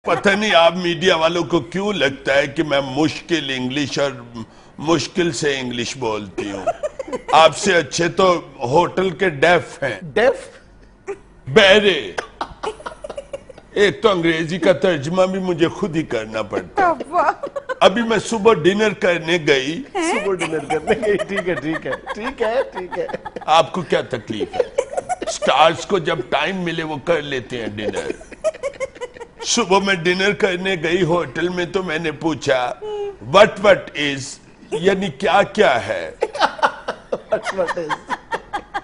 पता नहीं आप मीडिया वालों को क्यों लगता है कि मैं मुश्किल इंग्लिश और मुश्किल से इंग्लिश बोलती हूँ। आपसे अच्छे तो होटल के डेफ हैं। डेफ? बहरे। एक तो अंग्रेजी का तर्जुमा भी मुझे खुद ही करना पड़ता है। अभी मैं सुबह डिनर करने गई। सुबह डिनर करने गई? ठीक है ठीक है ठीक है ठीक है। आपको क्या तकलीफ है? स्टार्स को जब टाइम मिले वो कर लेते हैं डिनर। सुबह मैं डिनर करने गई होटल में तो मैंने पूछा वट इज, यानी क्या क्या है। What is?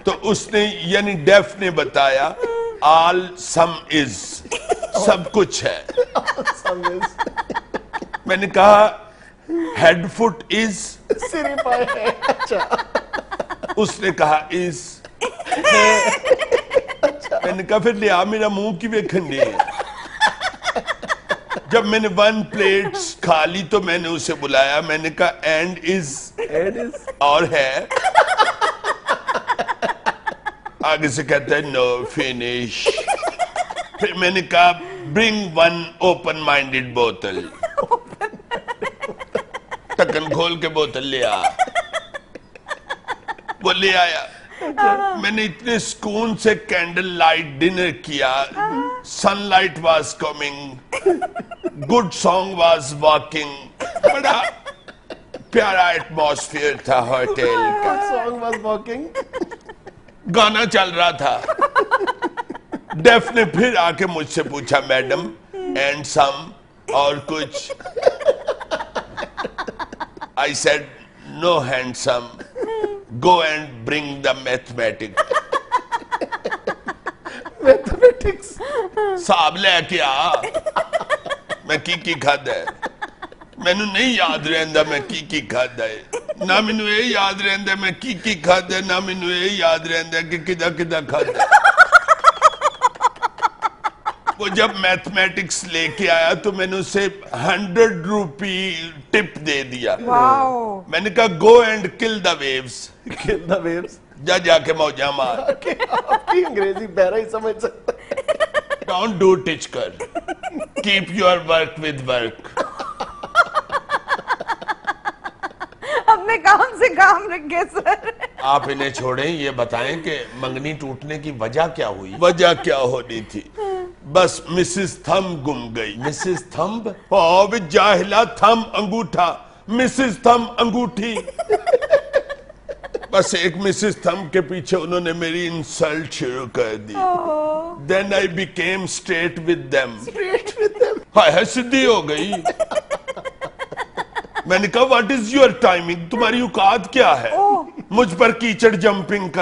तो उसने यानी डेफ ने बताया ऑल सम इज, सब कुछ है। Some is. मैंने कहा हेड फुट इज, सिर पाए है। अच्छा। उसने कहा इज। मैंने कहा फिर लिया मेरा मुंह की बेखंडी है। जब मैंने 1 प्लेट खा ली तो मैंने उसे बुलाया, मैंने कहा एंड इज, Head is. और है। आगे से कहता है नो फिनिश। फिर मैंने कहा ब्रिंग 1 ओपन माइंडेड बोतल। ढक्कन खोल के बोतल ले आ। वो ले आया। मैंने इतने सुकून से कैंडल लाइट डिनर किया। Sunlight was coming, good song was walking. बड़ा प्यारा एटमॉस्फेयर था होटल का। Song was walking. गाना चल रहा था। डेफ ने फिर आके मुझसे पूछा मैडम एंड सम, और कुछ? I said no handsome, go and bring the mathematics. Mathematics. साहब लेके आ। मैं की खादा है, मैनू नहीं याद रहंदा मैं की खादा है। ना मैनू ये याद रहंदा मैं की खादा, ना मैनू ये याद रहंदा कि किदा किदा खादा। वो जब मैथमेटिक्स लेके आया तो मैंने उसे 100 रुपी टिप दे दिया। मैंने कहा go and kill the waves. Kill the waves. जा जाके मौजा मार। आपकी अंग्रेजी बहरा ही समझ सकता है। डोंट डू टिच कर, keep your work with work. अपने काम से काम रखे सर। आप इन्हें छोड़ें, ये बताएं कि मंगनी टूटने की वजह क्या हुई? वजह क्या होनी थी? बस मिसेस थंब गुम गई। Mrs thumb? ओ जाहिला, थंब अंगूठा, मिसेस थंब अंगूठी। बस एक मिसेस थंब के पीछे उन्होंने मेरी इंसल्ट शुरू कर दी। Then I became straight with them. Straight with them. हाय सीधी हो गई। मैंने कहा व्हाट इज योर टाइमिंग, तुम्हारी औकात क्या है मुझ पर कीचड़ जंपिंग का?